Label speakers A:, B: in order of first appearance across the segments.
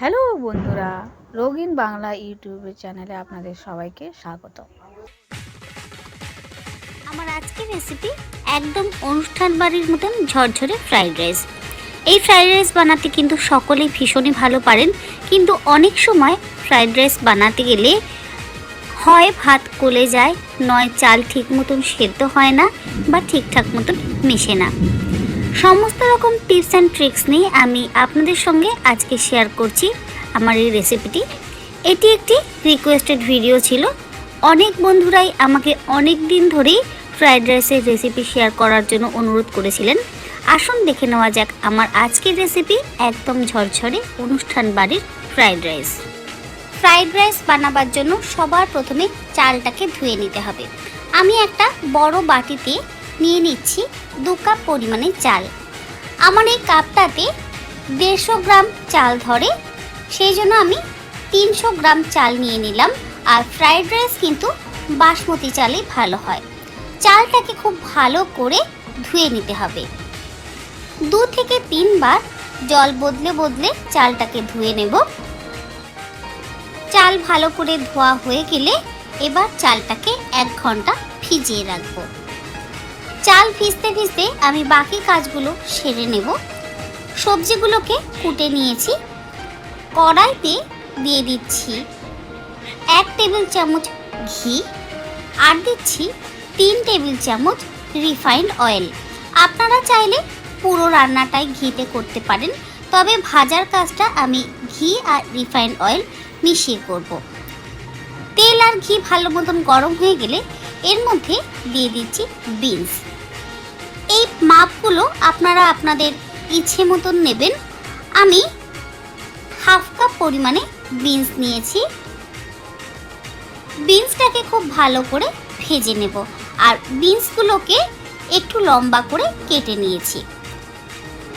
A: Hello বন্ধুরা, রঙিন বাংলা ইউটিউবের চ্যানেলে আপনাদের সবাইকে স্বাগত।
B: আমার আজকের রেসিপি একদম অনুষ্ঠান বাড়ির মতন ঝরঝরে ফ্রাইড রাইস। এই ফ্রাইড রাইস বানাতে কিন্তু সকলেই ভীষণই ভালো পারেন, কিন্তু অনেক সময় ফ্রাইড রাইস বানাতে গেলে হয় ভাত গলে যায়, নয় চাল ঠিক মতন সেদ্ধ হয় না বা ঠিকঠাক মতন মেশে না। সমস্ত রকম টিপস অ্যান্ড ট্রিক্স নিয়ে আমি আপনাদের সঙ্গে আজকে শেয়ার করছি আমার এই রেসিপিটি। এটি একটি রিকোয়েস্টেড ভিডিও ছিল। অনেক বন্ধুরাই আমাকে অনেক দিন ধরেই ফ্রাইড রাইসের রেসিপি শেয়ার করার জন্য অনুরোধ করেছিলেন। আসুন দেখে নেওয়া যাক আমার আজকের রেসিপি একদম ঝরঝরে অনুষ্ঠান বাড়ির ফ্রাইড রাইস। ফ্রাইড রাইস বানাবার জন্য সবার প্রথমে চালটাকে ধুয়ে নিতে হবে। আমি একটা বড় বাটিতে নিয়ে নিচ্ছি 2 কাপ পরিমাণে চাল। আমার এই কাপটাতে 150 গ্রাম চাল ধরে, সেই জন্য আমি 300 গ্রাম চাল নিয়ে নিলাম। আর ফ্রাইড রাইস কিন্তু বাসমতি চালই ভালো হয়। চালটাকে খুব ভালো করে ধুয়ে নিতে হবে। 2 থেকে 3 বার জল বদলে বদলে চালটাকে ধুয়ে নেব। চাল ভালো করে ধোয়া হয়ে গেলে এবার চালটাকে 1 ঘন্টা ভিজিয়ে রাখবো। চাল ভিজতে ভিজতে আমি বাকি কাজগুলো সেরে নেব। সবজিগুলোকে কুটে নিয়েছি। কড়াইতে দিয়ে দিচ্ছি 1 টেবিল চামচ ঘি, আর দিচ্ছি 3 টেবিল চামচ রিফাইন্ড অয়েল। আপনারা চাইলে পুরো রান্নাটাই ঘিতে করতে পারেন, তবে ভাজার কাজটা আমি ঘি আর রিফাইন্ড অয়েল মিশিয়ে করব। তেল আর ঘি ভালো মতন গরম হয়ে গেলে এর মধ্যে দিয়ে দিচ্ছি বিনস। এই মাপগুলো আপনারা আপনাদের ইচ্ছে মতন নেবেন। আমি হাফ কাপ পরিমাণে বিনস নিয়েছি। বিনসটাকে খুব ভালো করে ভেজে নেব, আর বিনসগুলোকে একটু লম্বা করে কেটে নিয়েছি।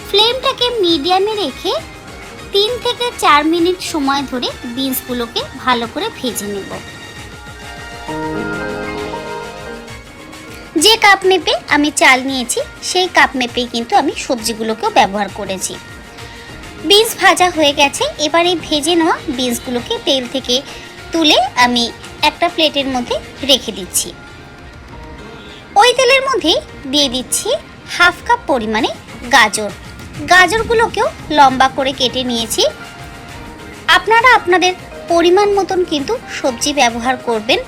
B: ফ্লেমটাকে মিডিয়ামে রেখে 3 থেকে 4 মিনিট সময় ধরে বিনসগুলোকে ভালো করে ভেজে নেব। যে কাপ মেপে আমি চাল নিয়েছি সেই কাপ মেপেই কিন্তু আমি সবজিগুলোকেও ব্যবহার করেছি। বিনস ভাজা হয়ে গেছে। এবার এই ভেজে নেওয়া বিনসগুলোকে তেল থেকে তুলে আমি একটা প্লেটের মধ্যে রেখে দিচ্ছি। ওই তেলের মধ্যে দিয়ে দিচ্ছি হাফ কাপ পরিমাণে গাজর। গাজরগুলোকেও লম্বা করে কেটে নিয়েছি। আপনারা আপনাদের পরিমাণ মতন কিন্তু সবজি ব্যবহার করবেন।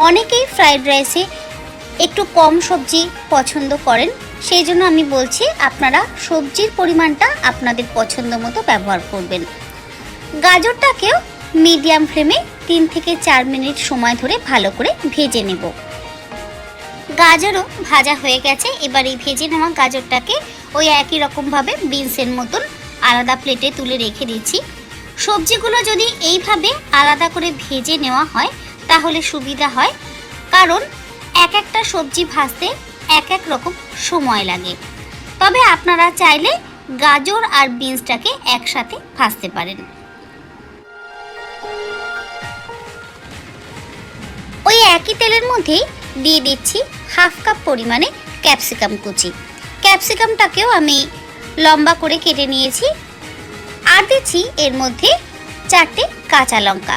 B: অনেকেই ফ্রাইড রাইসে একটু কম সবজি পছন্দ করেন, সেই জন্য আমি বলছি আপনারা সবজির পরিমাণটা আপনাদের পছন্দ মতো ব্যবহার করবেন। গাজরটাকেও মিডিয়াম ফ্লেমে 3 থেকে 4 মিনিট সময় ধরে ভালো করে ভেজে নেব। গাজরও ভাজা হয়ে গেছে। এবার এই ভেজে নেওয়া গাজরটাকে ওই একই রকমভাবে বিনসের মতন আলাদা প্লেটে তুলে রেখে দিচ্ছি। সবজিগুলো যদি এইভাবে আলাদা করে ভেজে নেওয়া হয় তাহলে সুবিধা হয়, কারণ এক একটা সবজি ভাজতে এক এক রকম সময় লাগে। তবে আপনারা চাইলে গাজর আর বিনসটাকে একসাথে ভাজতে পারেন। ওই একই তেলের মধ্যেই দিয়ে দিচ্ছি হাফ কাপ পরিমাণে ক্যাপসিকাম কুচি। ক্যাপসিকামটাকেও আমি লম্বা করে কেটে নিয়েছি। আর দিচ্ছি এর মধ্যে 4টে কাঁচা লঙ্কা।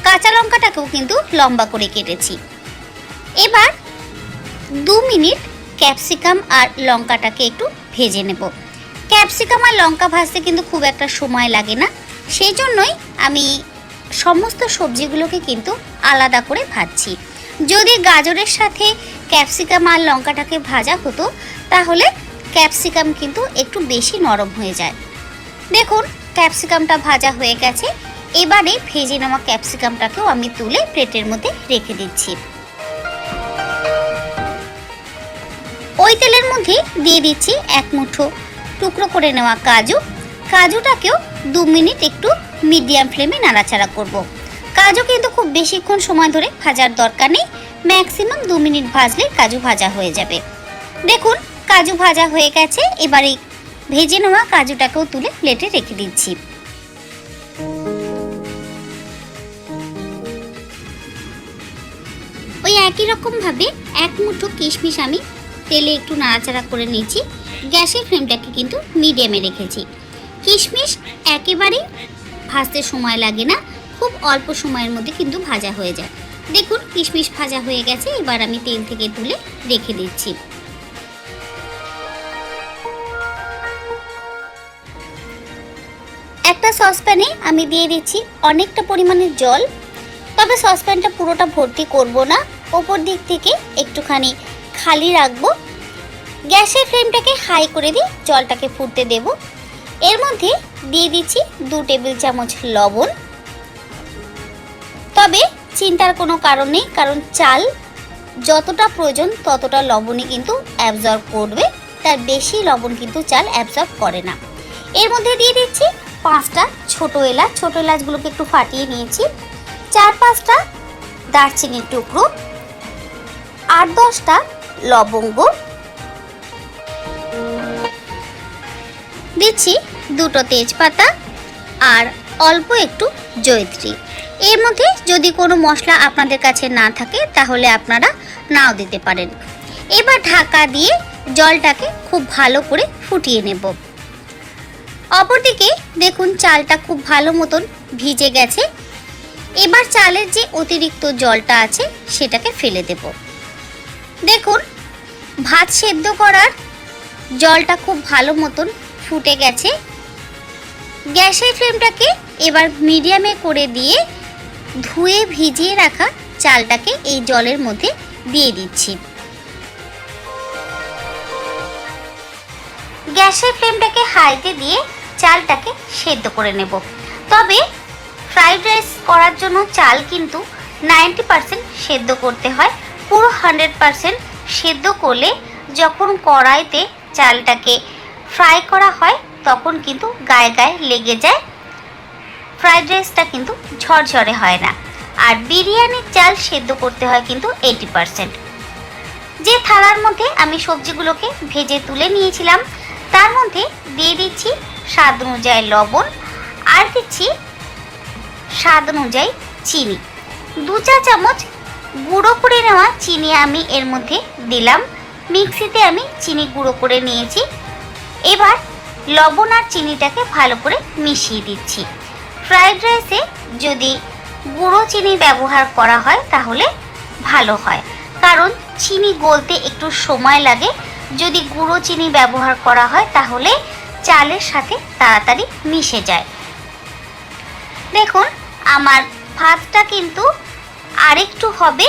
B: কাঁচা লঙ্কাটাকেও কিন্তু লম্বা করে কেটেছি। এবার 2 মিনিট ক্যাপসিকাম আর লঙ্কাটাকে একটু ভেজে নেব। ক্যাপসিকাম আর লঙ্কা ভাজতে কিন্তু খুব একটা সময় লাগে না, সেই জন্যই আমি সমস্ত সবজিগুলোকে কিন্তু আলাদা করে ভাজছি। যদি গাজরের সাথে ক্যাপসিকাম আর লঙ্কাটাকে ভাজা হতো তাহলে ক্যাপসিকাম কিন্তু একটু বেশি নরম হয়ে যায়। দেখুন ক্যাপসিকামটা ভাজা হয়ে গেছে। এবারে ভেজে নেওয়া ক্যাপসিকামটাকেও আমি তুলে প্লেটের মধ্যে রেখে দিচ্ছি। ওই তেলের মধ্যে দিয়ে দিচ্ছি 1 মুঠো টুকরো করে নেওয়া কাজু। কাজুটাকেও 2 মিনিট একটু মিডিয়াম ফ্লেমে নাড়াচাড়া করব। কাজু কিন্তু খুব বেশিক্ষণ সময় ধরে ভাজার দরকার নেই, ম্যাক্সিমাম 2 মিনিট ভাজলে কাজু ভাজা হয়ে যাবে। দেখুন কাজু ভাজা হয়ে গেছে। এবারে ভেজে নেওয়া কাজুটাকেও তুলে প্লেটে রেখে দিচ্ছি। ওই একই রকমভাবে 1 মুঠো কিশমিশ আমি তেলে একটু নাড়াচাড়া করে নিয়েছি। গ্যাসের ফ্লেমটাকে কিন্তু মিডিয়ামে রেখেছি। কিশমিশ একেবারে ভাজতে সময় লাগে না, খুব অল্প সময়ের মধ্যে কিন্তু ভাজা হয়ে যায়। দেখুন কিশমিশ ভাজা হয়ে গেছে, এবার আমি তেল থেকে তুলে রেখে দিচ্ছি। একটা সসপ্যানে আমি দিয়ে দিচ্ছি অনেকটা পরিমাণের জল, তবে সসপ্যানটা পুরোটা ভর্তি করব না, ওপর দিক থেকে একটুখানি খালি রাখবো। গ্যাসের ফ্লেমটাকে হাই করে দিয়ে জলটাকে ফুটতে দেব। এর মধ্যে দিয়ে দিচ্ছি 2 টেবিল চামচ লবণ। তবে চিন্তার কোনো কারণ নেই, কারণ চাল যতটা প্রয়োজন ততটা লবণই কিন্তু অ্যাবজর্ব করবে, তার বেশি লবণ কিন্তু চাল অ্যাবজর্ব করে না। এর মধ্যে দিয়ে দিচ্ছি 5টা ছোটো এলাচ, ছোটো এলাচগুলোকে একটু ফাটিয়ে নিয়েছি, 4-5টা দারচিনির টুকরো, 8-10টা লবঙ্গ, দিচ্ছি 2টো তেজপাতা আর অল্প একটু জয়িত্রী। এর মধ্যে যদি কোনো মশলা আপনাদের কাছে না থাকে তাহলে আপনারা নাও দিতে পারেন। এবার ঢাকা দিয়ে জলটাকে খুব ভালো করে ফুটিয়ে নেব। অপরদিকে দেখুন চালটা খুব ভালো মতন ভিজে গেছে। এবার চালের যে অতিরিক্ত জলটা আছে সেটাকে ফেলে দেব। দেখুন ভাত সেদ্ধ করার জলটা খুব ভালো মতন ফুটে গেছে। গ্যাসের ফ্লেমটাকে এবার মিডিয়ামে করে দিয়ে ধুয়ে ভিজিয়ে রাখা চালটাকে এই জলের মধ্যে দিয়ে দিচ্ছি। গ্যাসের ফ্লেমটাকে হাইতে দিয়ে চালটাকে সেদ্ধ করে নেব। তবে ফ্রাইড রাইস করার জন্য চাল কিন্তু 90% সেদ্ধ করতে হয়। পুরো 100% সেদ্ধ করলে যখন কড়াইতে চালটাকে ফ্রাই করা হয় তখন কিন্তু গায়ে গায়ে লেগে যায়, ফ্রাইড রাইসটা কিন্তু ঝরঝরে হয় না। আর বিরিয়ানির চাল সেদ্ধ করতে হয় কিন্তু 80%। যে থালার মধ্যে আমি সবজিগুলোকে ভেজে তুলে নিয়েছিলাম তার মধ্যে দিয়ে দিচ্ছি স্বাদ অনুযায়ী লবণ আর দিচ্ছি স্বাদ অনুযায়ী চিনি। 2 চা চামচ গুঁড়ো করে নেওয়া চিনি আমি এর মধ্যে দিলাম। মিক্সিতে আমি চিনি গুঁড়ো করে নিয়েছি। এবার লবণ আর চিনিটাকে ভালো করে মিশিয়ে দিচ্ছি। ফ্রাইড রাইসে যদি গুঁড়ো চিনি ব্যবহার করা হয় তাহলে ভালো হয়, কারণ চিনি গলতে একটু সময় লাগে। যদি গুঁড়ো চিনি ব্যবহার করা হয় তাহলে চালের সাথে তাড়াতাড়ি মিশে যায়। দেখুন আমার ভাতটা কিন্তু আরেকটু হবে,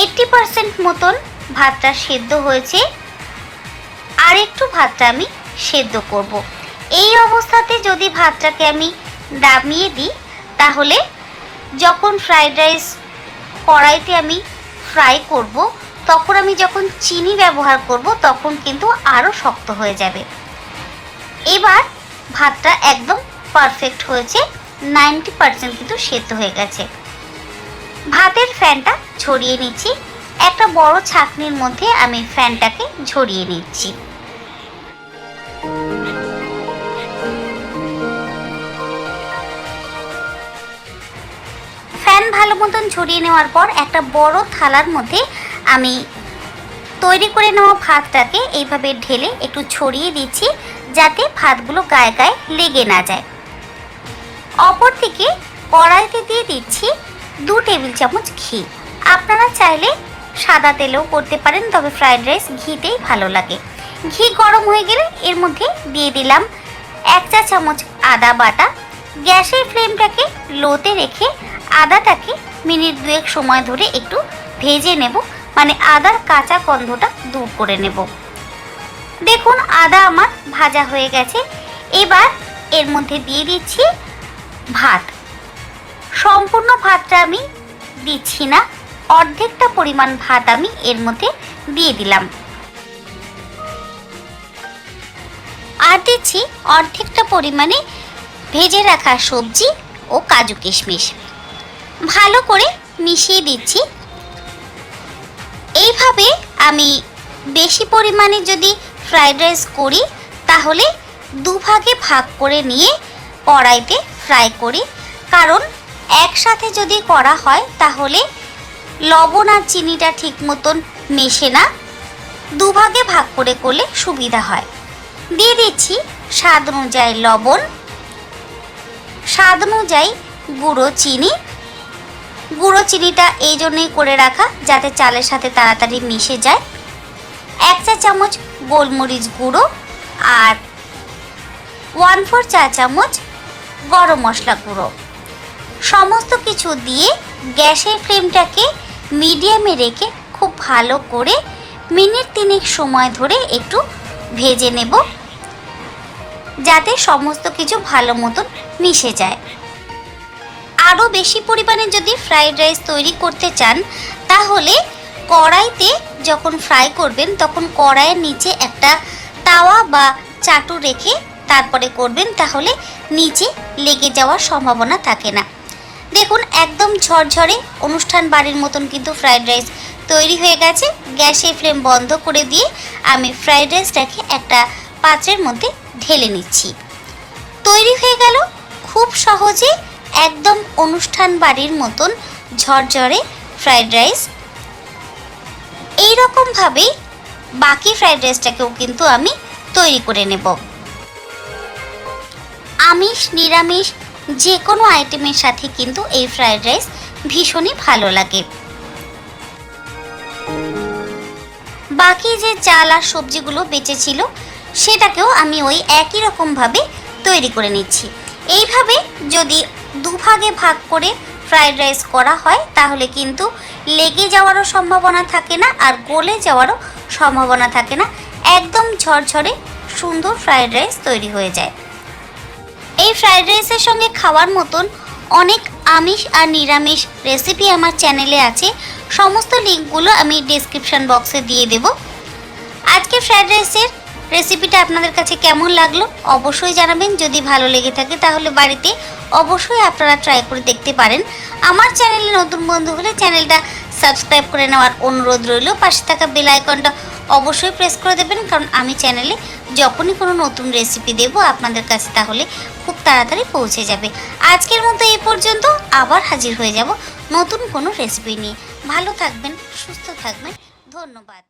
B: 80% মতন ভাতটা সেদ্ধ হয়েছে। আর একটু ভাতটা আমি সেদ্ধ করব। এই অবস্থাতে যদি ভাতটাকে আমি নামিয়ে দিই তাহলে যখন ফ্রাইড রাইস কড়াইতে আমি ফ্রাই করব তখন আমি যখন চিনি ব্যবহার করব তখন কিন্তু আরও শক্ত হয়ে যাবে। এবার ভাতটা একদম পারফেক্ট হয়েছে, 90% কিন্তু সেদ্ধ হয়ে গেছে। ভাতের ফ্যানটা ছড়িয়ে নিচ্ছি। একটা বড় ছাঁকনির মধ্যে আমি ফ্যানটাকে ঝরিয়ে নিচ্ছি। ফ্যান ভালো মতন ঝরিয়ে নেওয়ার পর একটা বড় থালার মধ্যে আমি তৈরি করে নেওয়া ভাতটাকে এইভাবে ঢেলে একটু ছড়িয়ে দিচ্ছি যাতে ভাতগুলো গায়ে গায়ে লেগে না যায়। অপরদিকে কড়াইতে দিয়ে দিচ্ছি 2 টেবিল চামচ ঘি। আপনারা চাইলে সাদা তেলেও করতে পারেন, তবে ফ্রাইড রাইস ঘিতেই ভালো লাগে। ঘি গরম হয়ে গেলে এর মধ্যে দিয়ে দিলাম 1 চা চামচ আদা বাটা। গ্যাসের ফ্লেমটাকে লোতে রেখে আদাটাকে মিনিট 2 সময় ধরে একটু ভেজে নেব, মানে আদার কাঁচা গন্ধটা দূর করে নেব। দেখুন আদা আমার ভাজা হয়ে গেছে। এবার এর মধ্যে দিয়ে দিচ্ছি ভাত। সম্পূর্ণ ভাতটা আমি দিচ্ছি না, অর্ধেকটা পরিমাণ ভাত আমি এর মধ্যে দিয়ে দিলাম। আর দিচ্ছি অর্ধেকটা পরিমাণে ভেজে রাখা সবজি ও কাজু কিশমিশ। ভালো করে মিশিয়ে দিচ্ছি। এইভাবে আমি বেশি পরিমাণে যদি ফ্রাইড রাইস করি তাহলে 2 ভাগে ভাগ করে নিয়ে কড়াইতে ফ্রাই করি, কারণ একসাথে যদি করা হয় তাহলে লবণ আর চিনিটা ঠিক মতন মেশে না। 2 ভাগে ভাগ করে করলে সুবিধা হয়। দিয়ে দিচ্ছি স্বাদ অনুযায়ী লবণ, স্বাদ অনুযায়ী গুঁড়ো চিনিটা এই জন্যই করে রাখা যাতে চালের সাথে তাড়াতাড়ি মিশে যায়। 1 চা চামচ গোলমরিচ গুঁড়ো আর 1/4 চা চামচ গরম মশলা গুঁড়ো। সমস্ত কিছু দিয়ে গ্যাসের ফ্লেমটাকে মিডিয়ামে রেখে খুব ভালো করে মিনিট 3 সময় ধরে একটু ভেজে নেব, যাতে সমস্ত কিছু ভালো মতন মিশে যায়। আরও বেশি পরিমাণে যদি ফ্রাইড রাইস তৈরি করতে চান তাহলে কড়াইতে যখন ফ্রাই করবেন তখন কড়াইয়ের নিচে একটা তাওয়া বা চাটু রেখে তারপরে করবেন, তাহলে নিচে লেগে যাওয়ার সম্ভাবনা থাকে না। দেখুন একদম ঝরঝরে অনুষ্ঠান বাড়ির মতন কিন্তু ফ্রাইড রাইস তৈরি হয়ে গেছে। গ্যাসের ফ্লেম বন্ধ করে দিয়ে আমি ফ্রাইড রাইসটাকে একটা পাত্রের মধ্যে ঢেলে নিচ্ছি। তৈরি হয়ে গেল খুব সহজে একদম অনুষ্ঠান বাড়ির মতন ঝরঝরে ফ্রাইড রাইস। এই রকমভাবেই বাকি ফ্রাইড রাইসটাকেও কিন্তু আমি তৈরি করে নেব। আমিষ নিরামিষ যে কোনো আইটেমের সাথে কিন্তু এই ফ্রাইড রাইস ভীষণই ভালো লাগে। বাকি যে চাল আর সবজিগুলো বেঁচে ছিল সেটাকেও আমি ওই একই রকমভাবে তৈরি করে নিচ্ছি। এইভাবে যদি দুভাগে ভাগ করে ফ্রাইড রাইস করা হয় তাহলে কিন্তু লেগে যাওয়ারও সম্ভাবনা থাকে না আর গলে যাওয়ারও সম্ভাবনা থাকে না। একদম ঝরঝরে সুন্দর ফ্রাইড রাইস তৈরি হয়ে যায়। এই ফ্রাইড রাইসের সঙ্গে খাওয়ার মতন অনেক আমিষ আর নিরামিষ রেসিপি আমার চ্যানেলে আছে, সমস্ত লিঙ্কগুলো আমি ডেসক্রিপশন বক্সে দিয়ে দেব। আজকে ফ্রাইড রাইসের রেসিপিটা আপনাদের কাছে কেমন লাগলো অবশ্যই জানাবেন। যদি ভালো লেগে থাকে তাহলে বাড়িতে অবশ্যই আপনারা ট্রাই করে দেখতে পারেন। আমার চ্যানেলে নতুন বন্ধু হলে চ্যানেলটা সাবস্ক্রাইব করে নেওয়ার অনুরোধ রইল। পাশে থাকা বেল আইকনটা অবশ্যই প্রেস করে দেবেন, কারণ আমি চ্যানেলে যখনই কোনো নতুন রেসিপি দেব আপনাদের কাছে তাহলে খুব তাড়াতাড়ি পৌঁছে যাবে। আজকের মতো এই পর্যন্ত, আবার হাজির হয়ে যাব নতুন কোনো রেসিপি নিয়ে। ভালো থাকবেন, সুস্থ থাকবেন, ধন্যবাদ।